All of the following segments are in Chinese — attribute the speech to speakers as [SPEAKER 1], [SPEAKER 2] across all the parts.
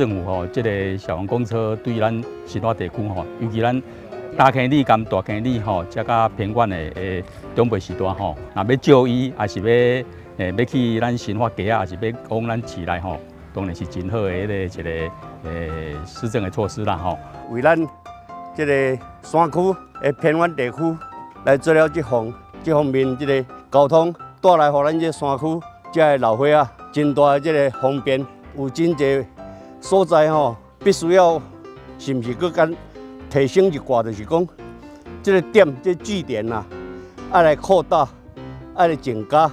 [SPEAKER 1] 政府吼，这个消防公车对咱新化地区吼，尤其咱大坑里、跟大坑里吼，这甲偏远的中部时段吼，若要就医，还是要去咱新化街啊，还是要往咱市内吼，当然是真好的一个施政的措施啦吼。
[SPEAKER 2] 为咱这个山区的偏远地区来做了这方面这个交通，带来互咱这山区这个老伙仔真大的这个方便。有真侪所在吼，必须要是毋是搁干提升一挂，就是讲这个点、这个据点呐，爱来扩大，爱来增加。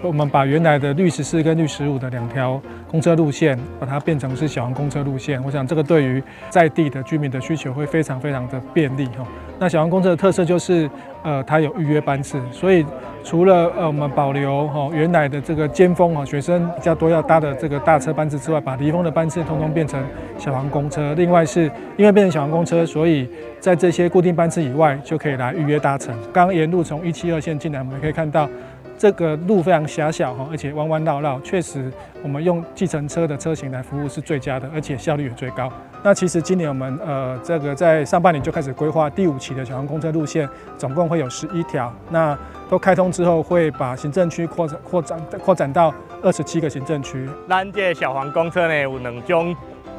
[SPEAKER 3] 我们把原来的绿14跟绿15的2条公车路线，把它变成是小黄公车路线。我想这个对于在地的居民的需求会非常的便利哈。那小黄公车的特色就是，它有预约班次，所以除了我们保留原来的这个尖峰学生比较多要搭的这个大车班次之外，把离峰的班次通通变成小黄公车。另外是因为变成小黄公车，所以在这些固定班次以外，就可以来预约搭乘。刚刚沿路从172线进来，我们可以看到。这个路非常狭小而且弯弯绕绕，确实我们用计程车的车型来服务是最佳的，而且效率也最高。那其实今年我们这个在上半年就开始规划第5期的小黄公车路线，总共会有11条。那都开通之后，会把行政区扩展到27个行政区。
[SPEAKER 4] 咱这小黄公车呢有2种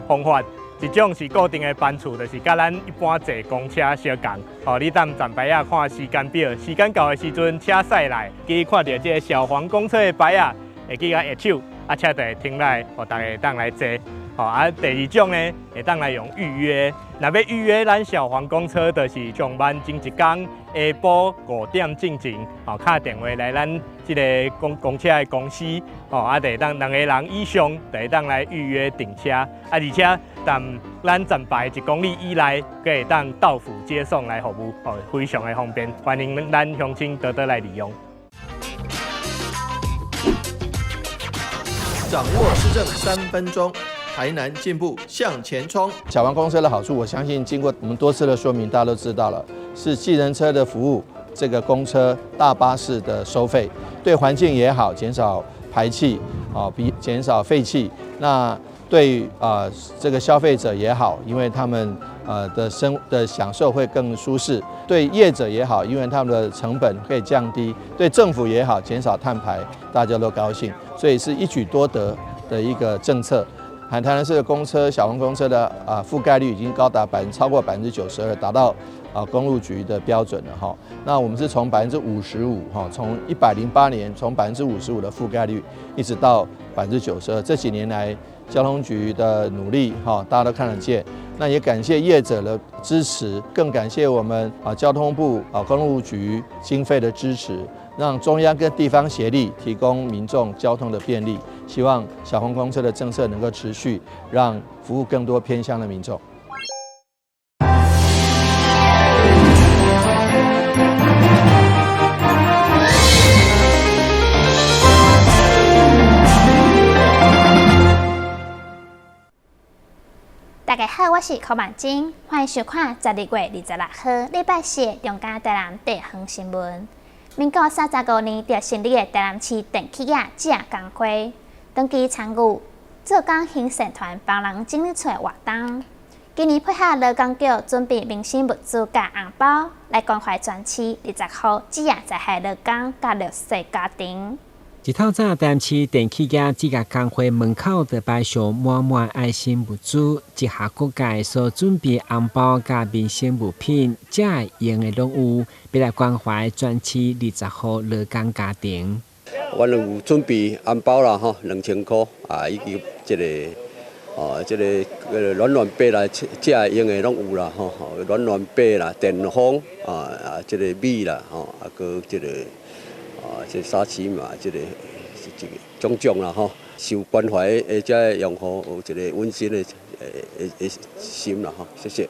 [SPEAKER 4] 方法。一种是固定的班次，就是甲咱一般坐公车相同。哦，你当站牌仔看时间表，时间到的时阵车驶来，记看到这个小黄公车的牌仔，会记甲下手，车就会停来，互大家当来坐。哦，第2种呢，会当来用预约。若要预约咱小黄公车，就是上班前一天下晡5点进前，哦，打电话来咱这个公车的公司，哦，就会当2个人以上，就会当来预约订车。而且咱站牌1公里以内，可以当到府接送来服务，哦，非常的方便，欢迎咱乡亲多多来利用。
[SPEAKER 5] 掌握施政3分钟。台南进步向前冲。
[SPEAKER 6] 小黄公车的好处，我相信经过我们多次的说明，大家都知道了，是计程车的服务，这个公车、大巴士的收费，对环境也好，减少排气减少废气。那对这个消费者也好，因为他们的享受会更舒适；对业者也好，因为他们的成本可以降低；对政府也好，减少碳排，大家都高兴。所以是一举多得的一个政策。台南市的公车、小黄公车的覆盖率已经高达超过92%，达到公路局的标准了哈。那我们是从55%哈，从108年从55%的覆盖率，一直到92%。这几年来，交通局的努力哈，大家都看得见。那也感谢业者的支持，更感谢我们交通部公路局经费的支持。让中央跟地方协力，提供民众交通的便利。希望小黄公车的政策能够持续，让服务更多偏乡的民众。
[SPEAKER 7] 大家好，我是柯曼晶，欢迎收看12月26号礼拜四的中嘉台南地方新闻。民国35年就成立的台南市电器业职工会，长期参与做工行社团帮人整理出的活动。今年配合劳工局准备民生物资甲红包，来关怀全市20号职业灾害劳工甲弱势家庭。
[SPEAKER 8] 一透早，台南市电器业职工会门口就摆上满满爱心物资，一下各界所准备红包甲民生物品，这用的拢有，要来关怀全市20号劳工家庭。
[SPEAKER 2] 我有准备红包啦，吼，2000块以及暖被啦，这用的拢有啦，吼，暖被啦，电风米啦，吼，个这沙琪玛，这个种啦吼，受关怀的这用户有一个温馨的心啦吼，谢谢。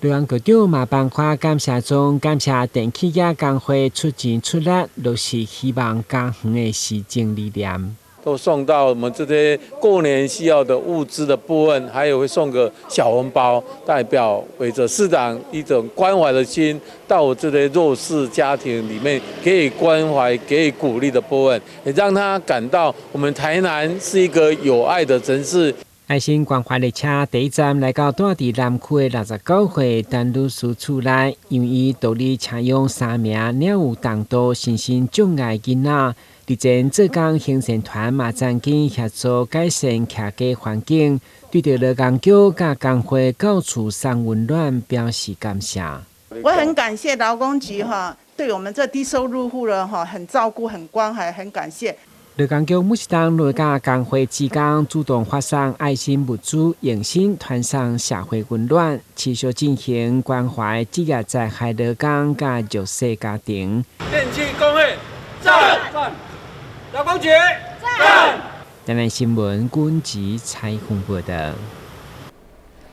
[SPEAKER 8] 劳工局长嘛颁发感谢状，感谢电器业工会出钱出力，都是希望家园的施政理念。
[SPEAKER 9] 都送到我们这些过年需要的物资的部分，还有会送个小红包，代表为着市长一种关怀的心，到我这些弱势家庭里面，给予关怀、给予鼓励的部分，也让他感到我们台南是一个有爱的城市。
[SPEAKER 8] 爱心关怀列车第一站来到住伫南区的69岁陈女士厝内，因为伊独立请用3名了有重度身心障碍囡仔，日前浙江行善团马占紧协助改善徛家环境，对着劳工局甲工会到处送温暖表示感谢。
[SPEAKER 10] 我很感谢劳工局对我们这低收入户的很照顾、很关怀，很感谢。
[SPEAKER 8] 劳工局每当落甲工会之间主动发送爱心物资，用心传送社会温暖，持续进行关怀职业灾害劳工甲弱势家庭。
[SPEAKER 11] 电器工会赞，劳工局赞。
[SPEAKER 8] 台南新闻军籍采访报道。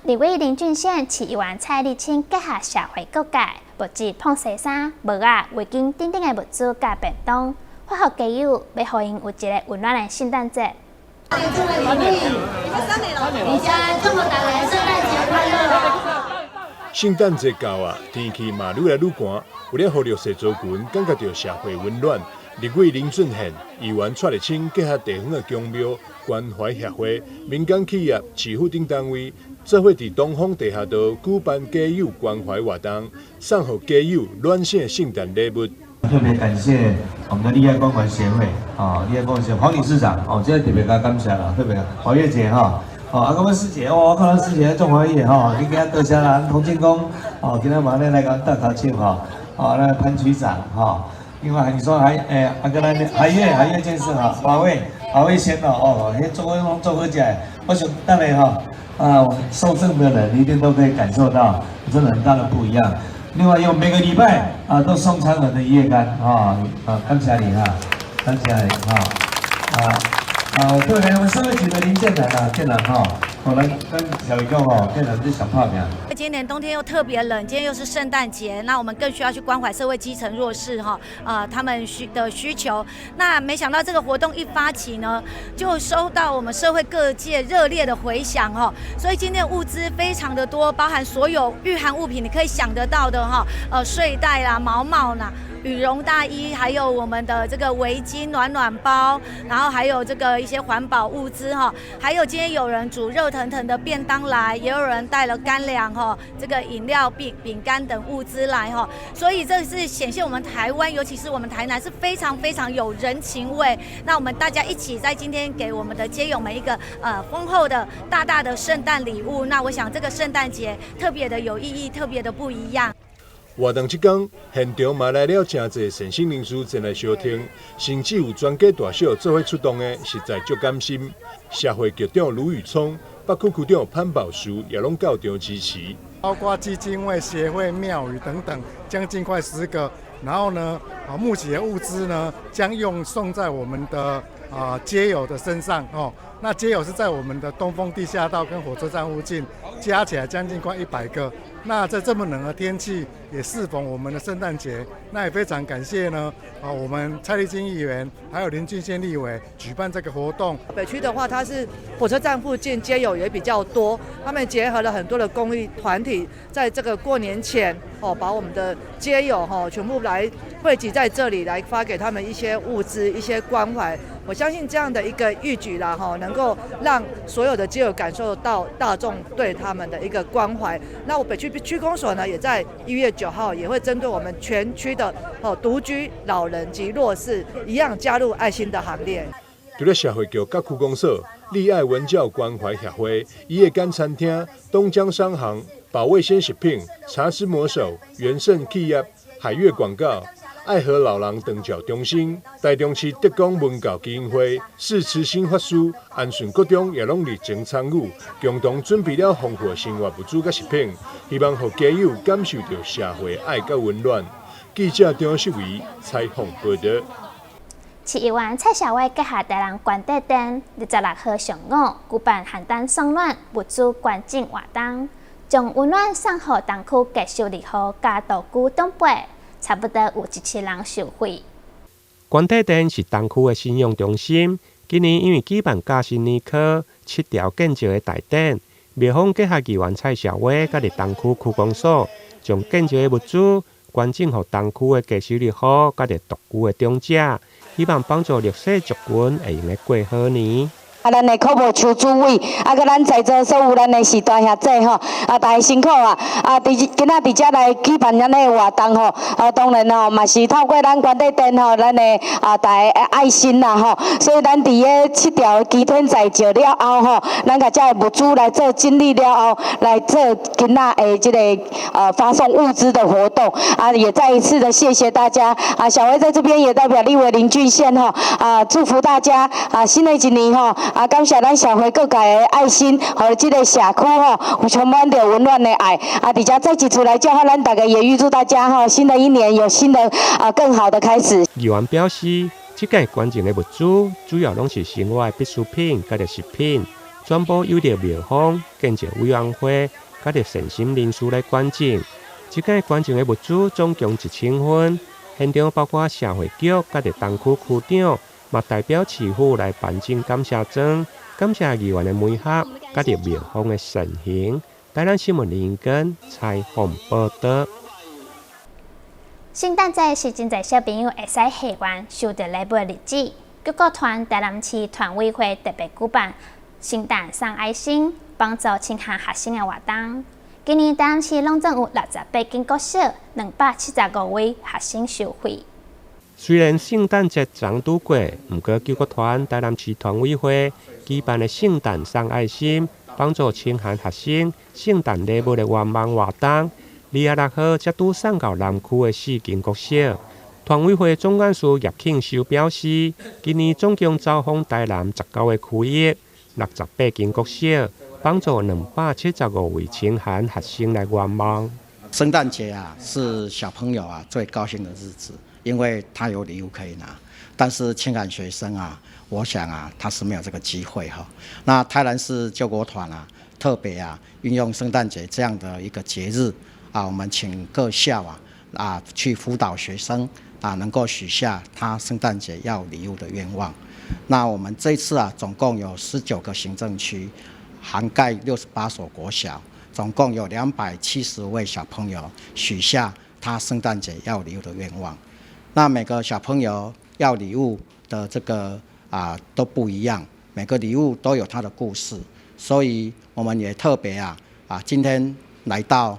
[SPEAKER 7] 立委林俊宪市议员蔡立青结合社会各界，布置碰洗衫、帽仔、围巾等等的物资甲便当。发予家友，要互因有一个温暖的圣诞节。
[SPEAKER 12] 圣诞节到啊，天气嘛愈来愈寒，为了互弱势族群感觉到社会温暖，立委林俊宪、议员蔡立青结合地方的公庙、关怀协会、民间企业、市府等单位，做伙伫东方地下道举办家友关怀活动，送予家友暖心的圣诞礼物。
[SPEAKER 13] 特别感谢我们的利爱关怀协会利爱关怀协会黄理事长今天特别感谢啦，特别华月姐各位师姐我看到师姐中华夜你给他多谢啦，童庆公今天晚上来个大头庆那潘局长另外你说跟咱海月建设华卫先做伙起来，我想等下受赠的人一定都可以感受到真的很大的不一样。另外有每个礼拜都送餐盒的叶干感谢你感谢你对我们社会局的林建南建南我们跟小宇宙建南是小泡面。
[SPEAKER 14] 今年冬天又特别冷，今天又是圣诞节，那我们更需要去关怀社会基层弱势他们的需求。那没想到这个活动一发起呢，就收到我们社会各界热烈的回响所以今天物资非常的多，包含所有御寒物品你可以想得到的睡袋啦、毛帽啦、羽绒大衣，还有我们的这个围巾、暖包，然后还有这个一些环保物资还有今天有人煮热腾腾的便当来，也有人带了干粮这个饮料、饼干等物资来所以这是显现我们台湾，尤其是我们台南是非常非常有人情味。那我们大家一起在今天给我们的街友们一个丰厚的大大的圣诞礼物。那我想这个圣诞节特别的有意义，特别的不一样。
[SPEAKER 12] 活动这天，现场嘛来了真侪善心人士前来收听，甚至有全家大小做伙出动的，实在足甘心。社会局长卢宇聪、北区区长潘宝树也拢到场支持，
[SPEAKER 15] 包括基金会、协会、庙宇等等，将近快10个。然后呢，募集的物资呢，将送在我们的街友的身上那街友是在我们的东风地下道跟火车站附近，加起来将近快100个。那在这么冷的天气，也适逢我们的圣诞节，那也非常感谢呢我们蔡立青议员还有林俊宪立委举办这个活动。
[SPEAKER 16] 北区的话，它是火车站附近街友也比较多，他们结合了很多的公益团体，在这个过年前把我们的街友全部来汇集在这里，来发给他们一些物资、一些关怀。我相信这样的一个义举啦能够让所有的街友感受到大众对他们的一个关怀。那我北区区公所呢，也在1月9号也会针对我们全区的独居老人及弱势一样加入爱心的行列。
[SPEAKER 12] 除了社会局甲区公所、利爱文教关怀协会、夜间餐厅、东江商行、保卫鲜食品、茶师魔手、元盛企业、海悦广告、爱和老人长照中心、台中市德光文教基金会、市慈心法师、安顺国中也拢热情参与，共同准备了丰富生活物资甲食品，希望让家友感受到社会爱甲温暖。记者张秀维采访报道。
[SPEAKER 7] 市议员蔡小伟结合台南关帝店26号上午举办寒冬送暖物资捐赠活动，将温暖送予东区继续2号加道区东北。差不多有17人受惠。
[SPEAKER 17] 关帝店是东区的信用中心，今年因为举办嘉新年考7条建筑的大展，庙方结合议员蔡小伟甲伫东区区公所，将建筑的物资捐赠予东区的继续2号甲伫独区的长者，希望帮助弱势族群会用的过好年。
[SPEAKER 18] 咱的科务邱主委，甲咱在座所有咱的时代兄弟吼，大家辛苦啊！今仔伫遮来举办咱的活动吼，当然吼嘛是透过咱关帝殿吼，咱的大家爱心啦吼，所以咱伫个7条基天在石了后吼，咱甲遮的物资来做整理了后，来做今仔的这个发送物资的活动也再一次的谢谢大家小薇在这边也代表立委林俊宪吼祝福大家新的一年吼感谢咱社会各界的爱心，和这个社区吼有充满着温暖的爱伫遮再一次来祝福咱大家，也预祝大家吼新的一年有新的更好的开始。
[SPEAKER 17] 议员表示，这届捐赠的物资主要拢是生活的必需品，甲着食品，全部由着庙方建设委员会甲着善心人士来捐赠。这届捐赠的物资总共1000份，现场包括社会局甲着东区区长，嘛代表市府来颁证感谢状，感谢议员的配合，甲着庙方的善行。台南新闻林根采访报道。
[SPEAKER 7] 圣诞节是真侪小朋友会使下园受到礼物的日子，救国团台南市团委会特别举办圣诞送爱心，帮助清寒学生的活动。今年台南市拢总有68间国小，275位学生受惠。
[SPEAKER 17] 虽然圣诞节刚度过，不过救国团台南市团委会举办的圣诞送爱心，帮助清寒学生圣诞礼物的愿望活动。2月6号才拄送到南区的4间国小。团委会总干事叶庆修表示，今年总共走访台南19个区域，68间国小，帮助275位清寒学生来愿望。
[SPEAKER 19] 圣诞节是小朋友最高兴的日子，因为他有礼物可以拿。但是清寒学生我想他是没有这个机会哈。那台南市救国团特别运用圣诞节这样的一个节日我们请各校去辅导学生能够许下他圣诞节要礼物的愿望。那我们这一次总共有19个行政区，涵盖68所国小，总共有270位小朋友许下他圣诞节要礼物的愿望。那每个小朋友要礼物的这个都不一样，每个礼物都有它的故事，所以我们也特别今天来到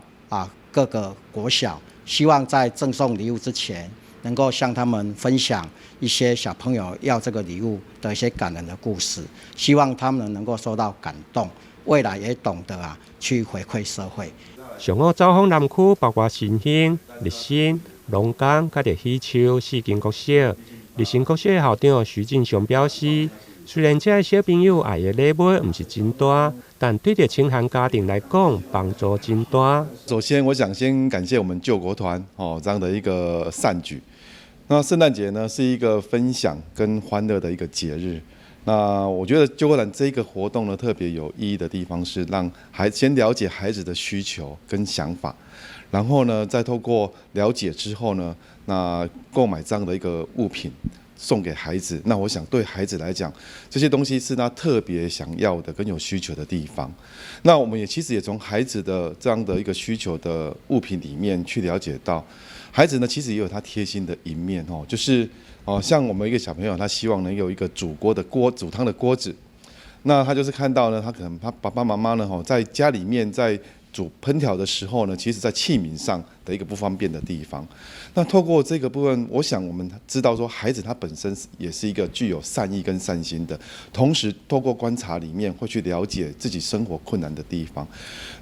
[SPEAKER 19] 各个国小，希望在赠送礼物之前，能够向他们分享一些小朋友要这个礼物的一些感人的故事，希望他们能够受到感动，未来也懂得去回馈社会。
[SPEAKER 17] 上午走访南区，包括新兴、立新、龙岗、甲着喜秋4间国小。立新国小的校长徐进雄表示，虽然这小朋友爱的礼物不是真大，但对着清寒家庭来讲，帮助真大。
[SPEAKER 20] 首先，我想先感谢我们救国团这样的一个善举。那圣诞节呢，是一个分享跟欢乐的一个节日。那我觉得救国团这个活动呢，特别有意义的地方是让先了解孩子的需求跟想法，然后呢，再透过了解之后呢，那购买这样的一个物品送给孩子。那我想对孩子来讲，这些东西是他特别想要的跟有需求的地方。那我们其实也从孩子的这样的一个需求的物品里面去了解到，孩子呢其实也有他贴心的一面就是像我们一个小朋友，他希望能有一个煮汤的锅子。那他就是看到呢，他可能他爸爸妈妈呢在家里面在煮烹调的时候呢，其实在器皿上的一个不方便的地方。那透过这个部分，我想我们知道说，孩子他本身也是一个具有善意跟善心的，同时透过观察里面会去了解自己生活困难的地方。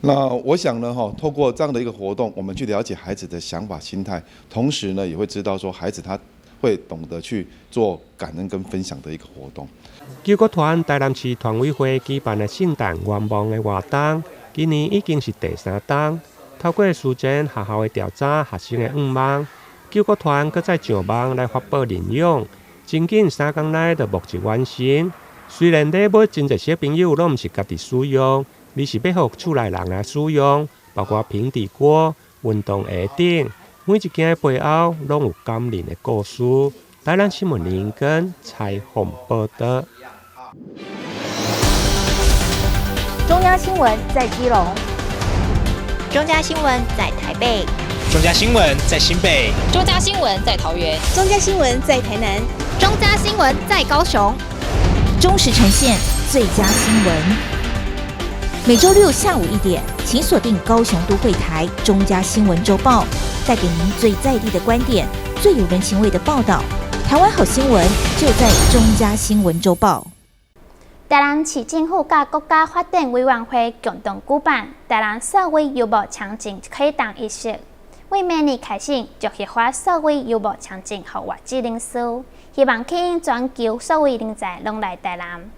[SPEAKER 20] 那我想呢，透过这样的一个活动，我们去了解孩子的想法心态，同时呢，也会知道说孩子他会懂得去做感恩跟分享的一个活动。
[SPEAKER 17] 救国团台南市团委会举办的圣诞愿望的活动，今年已经是第3档。透过书前学校的调查学生的愿望，救国团搁再上网来发布内容，真紧3天内就目前完成。虽然礼物真侪小朋友拢唔是家己使用，而是要互厝内人来使用，包括平底锅、运动鞋顶，每一件背后拢有感人的故事。台南新闻林根采访报道。
[SPEAKER 21] 中央新闻在基隆，中嘉新闻在台北，
[SPEAKER 22] 中嘉新闻在新北，
[SPEAKER 21] 中嘉新闻在桃园，中嘉新闻在台南，中嘉新闻在高雄，忠实呈现最佳新闻。每周六下午1点，请锁定高雄都会台中嘉新闻周报，带给您最在地的观点，最有人情味的报道。台湾好新闻就在中嘉新闻周报。
[SPEAKER 7] 台南市政府甲国家发展委员会共同举办台南社会游牧场景启动仪式，为明年开始就核发社会游牧场景学外籍人士，希望吸引全球社会人才拢来台南。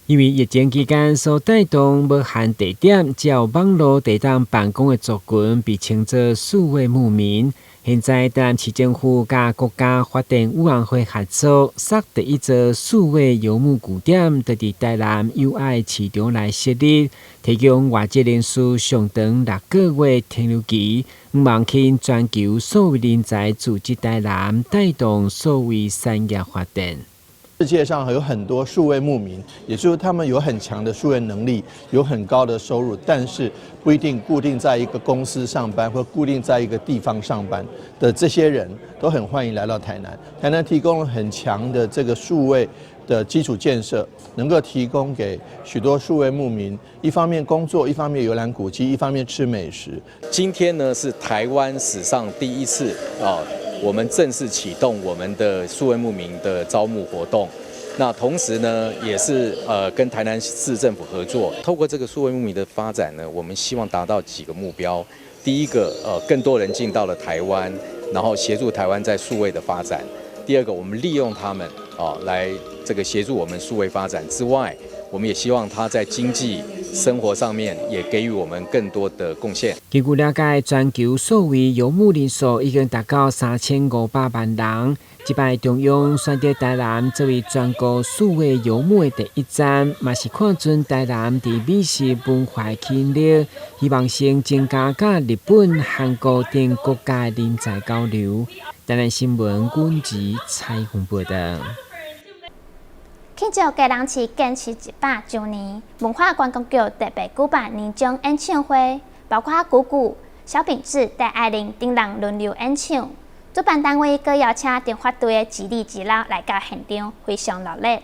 [SPEAKER 8] 因为疫情期间所带动无限地点，只有网络地当办公的族群被称作数位牧民。现在台南市政府甲国家发展委员会合作，设第一座数位游牧据点，就伫台南友爱市场内设立，提供外籍人士上长6个月停留期，望吸引全球数位人才组织台南，带动数位产业发展。
[SPEAKER 6] 世界上有很多数位牧民，也就是他们有很强的数位能力，有很高的收入，但是不一定固定在一个公司上班，或固定在一个地方上班的这些人，都很欢迎来到台南。台南提供了很强的这个数位的基础建设，能够提供给许多数位牧民，一方面工作，一方面游览古迹，一方面吃美食。
[SPEAKER 1] 今天呢是台湾史上第一次我们正式启动我们的数位牧民的招募活动。那同时呢，也是跟台南市政府合作，透过这个数位牧民的发展呢，我们希望达到几个目标。第一个，更多人进到了台湾，然后协助台湾在数位的发展。第二个，我们利用他们来这个协助我们数位发展之外，我们也希望他在经济生活上面也给予我们更多的贡献。
[SPEAKER 8] 根据了解，全球数位游牧人数已经达到3500万人。这摆中央选择台南作为全国数位游牧的第一站，嘛是看准台南伫美食文化吸引力，希望先增加甲日本、韩国等国家的人才交流。台南新闻阮吉采访报道。
[SPEAKER 7] 庆祝嘉南市建市100周年，文化观光局特别举办年终演唱会，包括姑姑、小品质、戴爱玲等人轮流演唱。主办单位阁邀请电话队的吉利吉佬来到现场，非常热烈。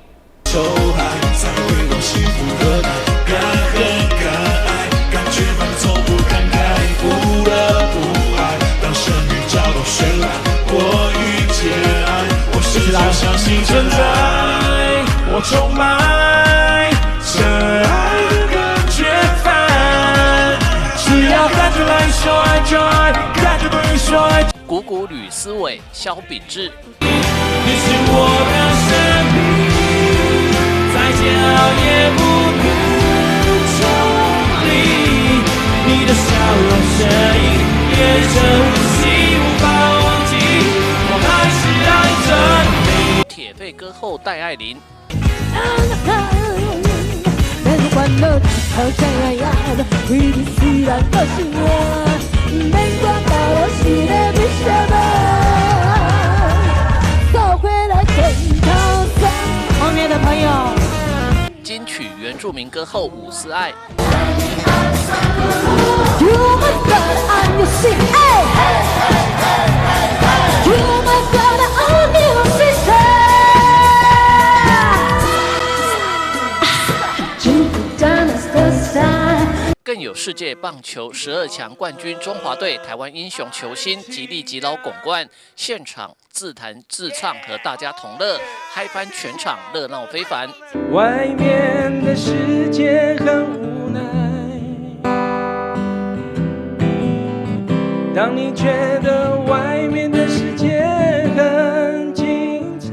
[SPEAKER 3] 我充满这爱的感觉烦，只要感觉来说爱就爱，感觉对说爱。
[SPEAKER 23] 鼓鼓吕思伟、萧秉治。
[SPEAKER 3] 你是我的生命，再煎熬也不能抽离。你的笑容声音，也真无息，无法忘记，我还是爱着你。
[SPEAKER 23] 铁肺歌后戴爱玲。
[SPEAKER 21] 后面的朋友，
[SPEAKER 23] 金曲原住民歌后伍思爱。更有世界棒球12强冠军中华队台湾英雄球星吉利吉佬拱冠，现场自弹自唱和大家同乐，嗨翻全场，热闹非凡。
[SPEAKER 3] 外面的世界很无奈，当你觉得外面的世界很精彩。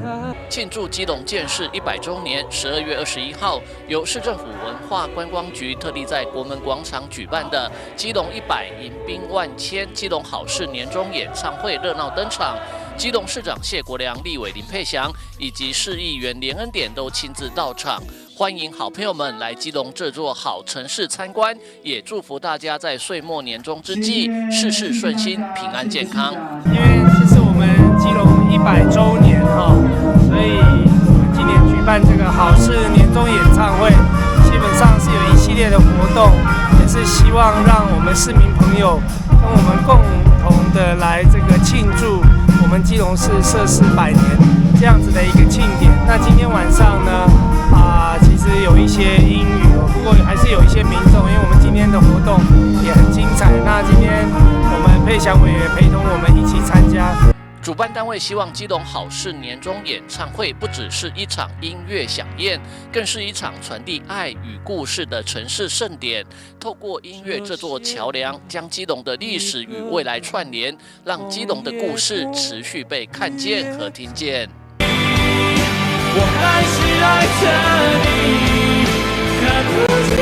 [SPEAKER 23] 庆祝基隆建市100周年，12月21号，由市政府文化观光局特地在国门广场举办的基隆100迎宾万千基隆好事年终演唱会热闹登场。基隆市长谢国良、立委林佩祥以及市议员连恩典都亲自到场，欢迎好朋友们来基隆这座好城市参观，也祝福大家在岁末年终之际事事顺心、平安健康。
[SPEAKER 3] 因为这是我们基隆100周年所以我们今年举办这个好事年终演唱会，基本上是有一系列的活动，也是希望让我们市民朋友跟我们共同的来这个庆祝我们基隆市设市100年这样子的一个庆典。那今天晚上呢，其实有一些英语不过还是有一些民众，因为我们今天的活动也很精彩。那今天我们佩祥委员陪同我们一起参加。
[SPEAKER 23] 主办单位希望基隆好事年终演唱会不只是一场音乐飨宴，更是一场传递爱与故事的城市盛典。透过音乐这座桥梁，将基隆的历史与未来串联，让基隆的故事持续被看见和听见。
[SPEAKER 2] 我还是爱着你，看不出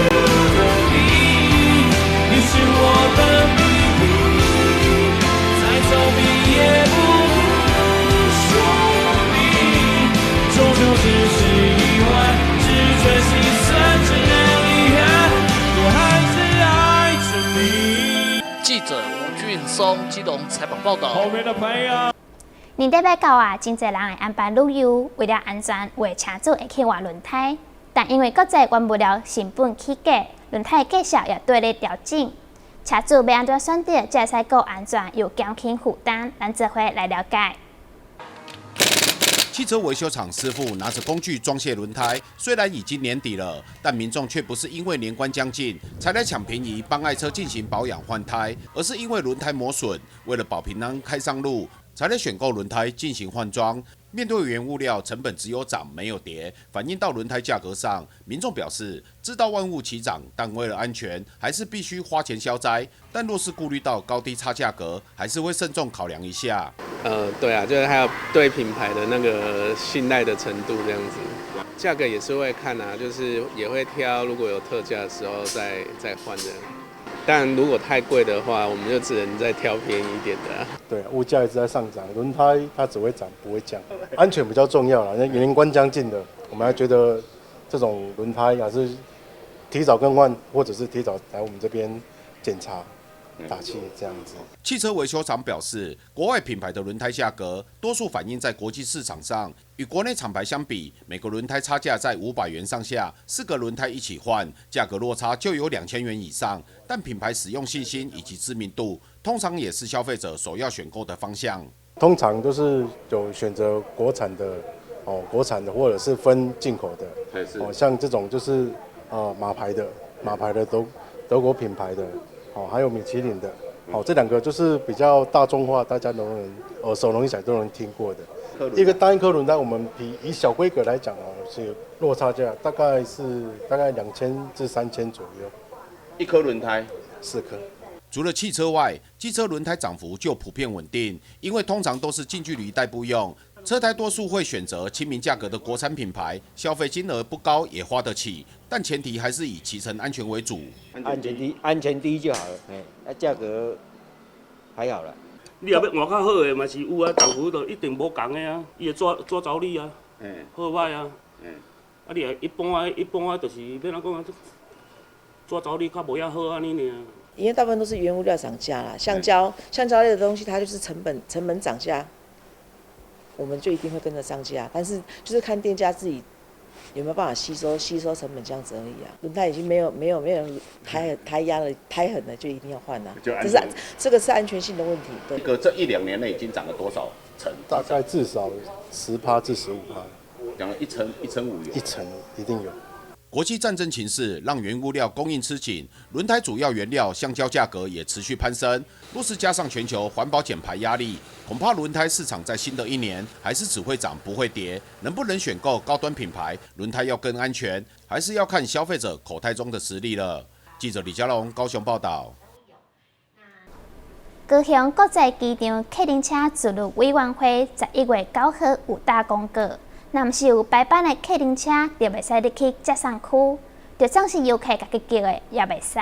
[SPEAKER 2] 的你，你是我的秘密，再走避也不说明，终究只是意外，只准心酸，只能遗憾，我还是爱着你。
[SPEAKER 23] 记者吴俊松基隆采访报道。
[SPEAKER 2] 后面的朋友。
[SPEAKER 7] 年底要到啊，真侪人会安排旅游，为了安全，有的车主会去换轮胎，但因为国际原物料成本起价，轮胎的价格也对咧调整。车主要安怎选择，才会使够安全又减轻负担？咱这回来了解。
[SPEAKER 4] 汽车维修厂师傅拿着工具装卸轮胎，虽然已经年底了，但民众却不是因为年关将近才来抢便宜帮爱车进行保养换胎，而是因为轮胎磨损，为了保平安开上路，才来选购轮胎进行换装。面对原物料成本只有涨没有跌，反映到轮胎价格上，民众表示知道万物齐涨，但为了安全，还是必须花钱消灾。但若是顾虑到高低差价格，还是会慎重考量一下。
[SPEAKER 5] 对啊，就是还有对品牌的那个信赖的程度这样子，价格也是会看啊，就是也会挑，如果有特价的时候再换的。但如果太贵的话，我们就只能再挑便宜一点的。
[SPEAKER 24] 对，物价一直在上涨，轮胎它只会涨不会降，安全比较重要啦。那年关将近的，我们还觉得这种轮胎还是提早更换，或者是提早来我们这边检查。打气这样子。
[SPEAKER 4] 汽车维修厂表示，国外品牌的轮胎价格多数反映在国际市场上，与国内厂牌相比，每个轮胎差价在500元上下，4个轮胎一起换，价格落差就有2000元以上。但品牌使用信心以及知名度，通常也是消费者首要选购的方向。
[SPEAKER 24] 通常都是有选择国产的国产的或者是分进口的，像这种就是马牌的德国品牌的。还有米其林的，这两个就是比较大众化，大家都能耳熟能详，都能听过的。单一颗轮胎，我们以小规格来讲是落差价大概2000至3000左右。
[SPEAKER 4] 一颗轮胎
[SPEAKER 24] 4颗。
[SPEAKER 4] 除了汽车外，机车轮胎涨幅就普遍稳定，因为通常都是近距离代步用。车胎多数会选择亲民价格的国产品牌，消费金额不高也花得起，但前提还是以骑乘安全为主。
[SPEAKER 25] 安全第一就好了，价格还好啦。
[SPEAKER 11] 你若要换较好的嘛是有啊，涨幅就一定无同的啊，伊的抓着力啊，好歹啊，你若一般就是要怎讲啊，抓着力较无遐好安尼尔。
[SPEAKER 26] 因为大部分都是原物料涨价啦，橡胶类的东西，它就是成本涨价。我们就一定会跟着上架，但是就是看店家自己有没有办法吸收成本这样子而已啊。轮胎已经没有胎压了，胎痕了，就一定要换啊。这个是安全性的问题。对。
[SPEAKER 4] 这1-2年内已经涨了多少成？
[SPEAKER 24] 大概至少10%至15%。
[SPEAKER 4] 涨了1成5有。
[SPEAKER 24] 1成一定有。
[SPEAKER 4] 国际战争情势让原物料供应吃紧，轮胎主要原料橡胶价格也持续攀升。若是加上全球环保减排压力，恐怕轮胎市场在新的一年还是只会涨不会跌。能不能选购高端品牌轮胎要更安全，还是要看消费者口袋中的实力了。记者李佳龙高雄报道。
[SPEAKER 7] 高雄国际机场客运车自律委员会11月9号有大公告。若毋是有排班的客运车，就袂使入去接送区；就算是游客家己叫的，也袂使。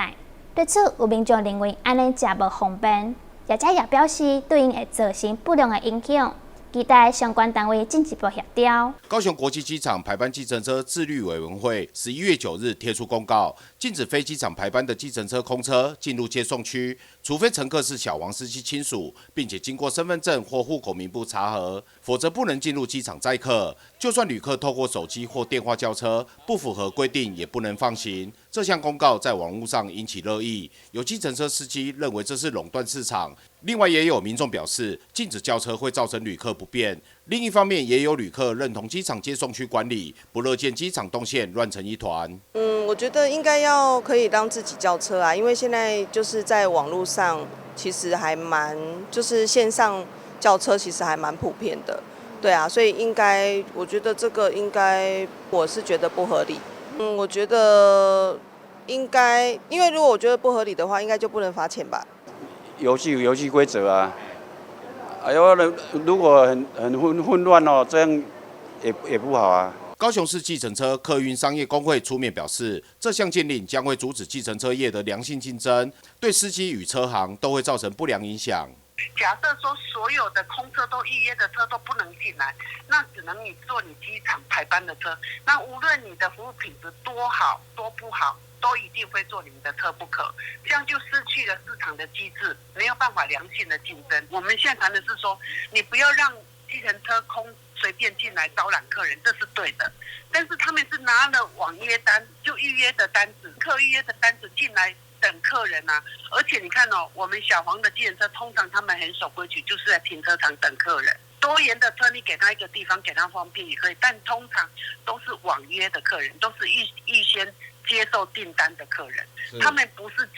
[SPEAKER 7] 对此，有民众认为安尼真无方便，业者也表示对因会造成不良的影响，期待相关单位进一步协调。
[SPEAKER 4] 高雄国际机场排班计程车自律委员会11月9日贴出公告，禁止非机场排班的计程车空车进入接送区，除非乘客是小黄司机亲属，并且经过身份证或户口名簿查核，否则不能进入机场载客。就算旅客透过手机或电话叫车，不符合规定也不能放行。这项公告在网络上引起热议，有计程车司机认为这是垄断市场，另外也有民众表示，禁止轿车会造成旅客不便。另一方面，也有旅客认同机场接送区管理，不乐见机场动线乱成一团。
[SPEAKER 9] 我觉得应该要可以让自己叫车啊，因为现在就是在网络上，其实还蛮就是线上叫车其实还蛮普遍的，对啊，所以应该我觉得这个应该我是觉得不合理。我觉得应该，因为如果我觉得不合理的话，应该就不能罚钱吧。
[SPEAKER 10] 游戏规则啊，如果很混乱哦，这样也不好啊。
[SPEAKER 4] 高雄市计程车客运商业工会出面表示，这项禁令将会阻止计程车业的良性竞争，对司机与车行都会造成不良影响。
[SPEAKER 13] 假设说所有的空车都预约的车都不能进来，那只能你坐你机场排班的车，那无论你的服务品质多好多不好，都一定会坐你们的车不可，这样就失去了市场的机制，没有办法良性的竞争。我们现在谈的是说，你不要让计程车空随便进来招揽客人，这是对的。但是他们是拿了网约单，就预约的单子，客预约的单子进来等客人啊。而且你看哦，我们小黄的计程车通常他们很守规矩，就是在停车场等客人。多元的车你给他一个地方，给他方便也可以，但通常都是网约的客人，都是预先接受订单的客人，他们不是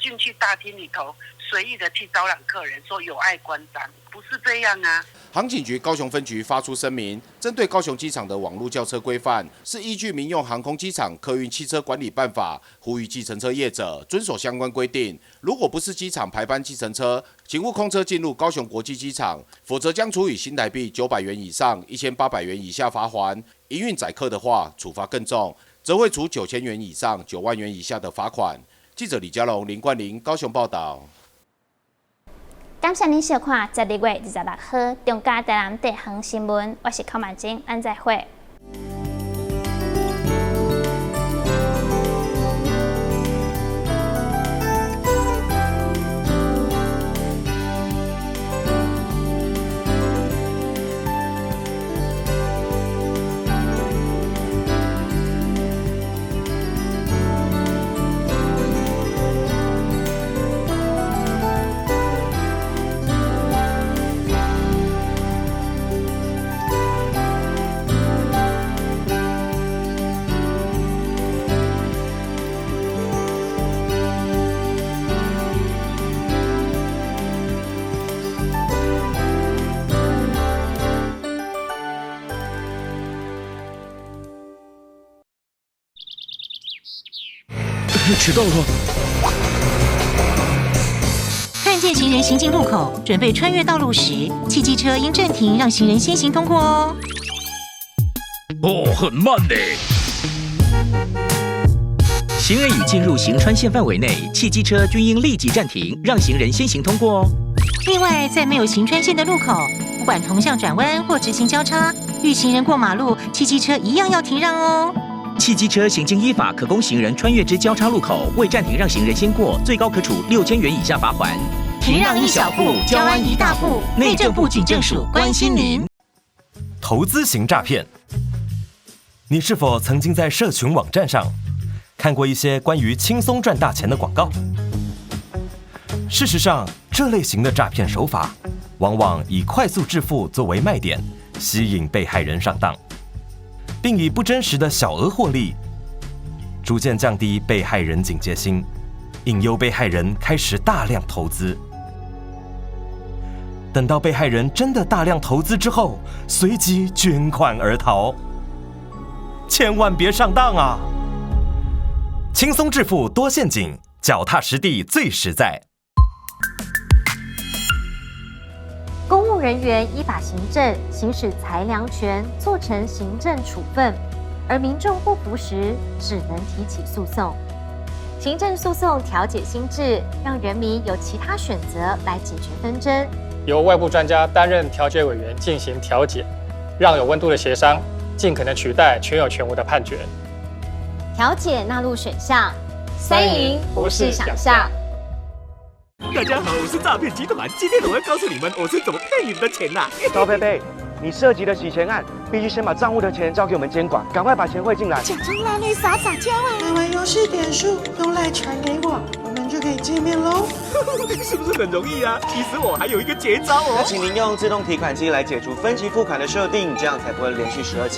[SPEAKER 13] 进去大厅里头随意的去招揽客人，说有碍观瞻，不是这样啊。
[SPEAKER 4] 航警局高雄分局发出声明，针对高雄机场的网络叫车规范，是依据民用航空机场客运汽车管理办法，呼吁计程车业者遵守相关规定。如果不是机场排班计程车，请勿空车进入高雄国际机场，否则将处以新台币900元以上1800元以下罚锾；营运载客的话，处罚更重，则会处9000元以上9万元以下的罚款。记者李佳龙、林冠霖高雄报道。
[SPEAKER 7] 感谢您收看12月26号中嘉台南地方新闻，我是寇曼晶，咱再会。
[SPEAKER 14] 迟到了。
[SPEAKER 21] 看见行人行进路口，准备穿越道路时，汽机车应暂停，让行人先行通过哦。
[SPEAKER 14] 很慢呢。行人已进入行穿线范围内，汽机车均应立即暂停，让行人先行通过哦。
[SPEAKER 21] 另外，在没有行穿线的路口，不管同向转弯或直行交叉，遇行人过马路，汽机车一样要停让哦。
[SPEAKER 14] 汽机车行经依法可供行人穿越之交叉路口，未暂停让行人先过，最高可处6000元以下罚锾。
[SPEAKER 21] 停让一小步，交安一大步。内政部警政署关心您。
[SPEAKER 15] 投资型诈骗，你是否曾经在社群网站上看过一些关于轻松赚大钱的广告？事实上，这类型的诈骗手法往往以快速致富作为卖点，吸引被害人上当，并以不真实的小额获利，逐渐降低被害人警戒心，引诱被害人开始大量投资。等到被害人真的大量投资之后，随即捐款而逃。千万别上当啊！轻松致富多陷阱，脚踏实地最实在。
[SPEAKER 16] 公务人员依法行政，行使裁量权，做成行政处分，而民众不服时，只能提起诉讼。行政诉讼调解新制，让人民有其他选择来解决纷争。
[SPEAKER 27] 由外部专家担任调解委员进行调解，让有温度的协商尽可能取代全有全无的判决。
[SPEAKER 16] 调解纳入选项，3赢不是想象。
[SPEAKER 14] 大家好，我是诈骗集团，今天我会告诉你们我是怎么骗你们的钱呐。
[SPEAKER 28] 高贝贝，你涉及的洗钱案，必须先把账户的钱交给我们监管，赶快把钱汇进来。
[SPEAKER 29] 假装男女撒撒娇啊！买完游戏点数用赖传给我，我们
[SPEAKER 28] 们就可以见面喽。
[SPEAKER 1] 是不是很容易啊？其实我还有一个绝招哦。
[SPEAKER 28] 那请您用自动提款机来解除分期付款的设定，这样才不会连续12期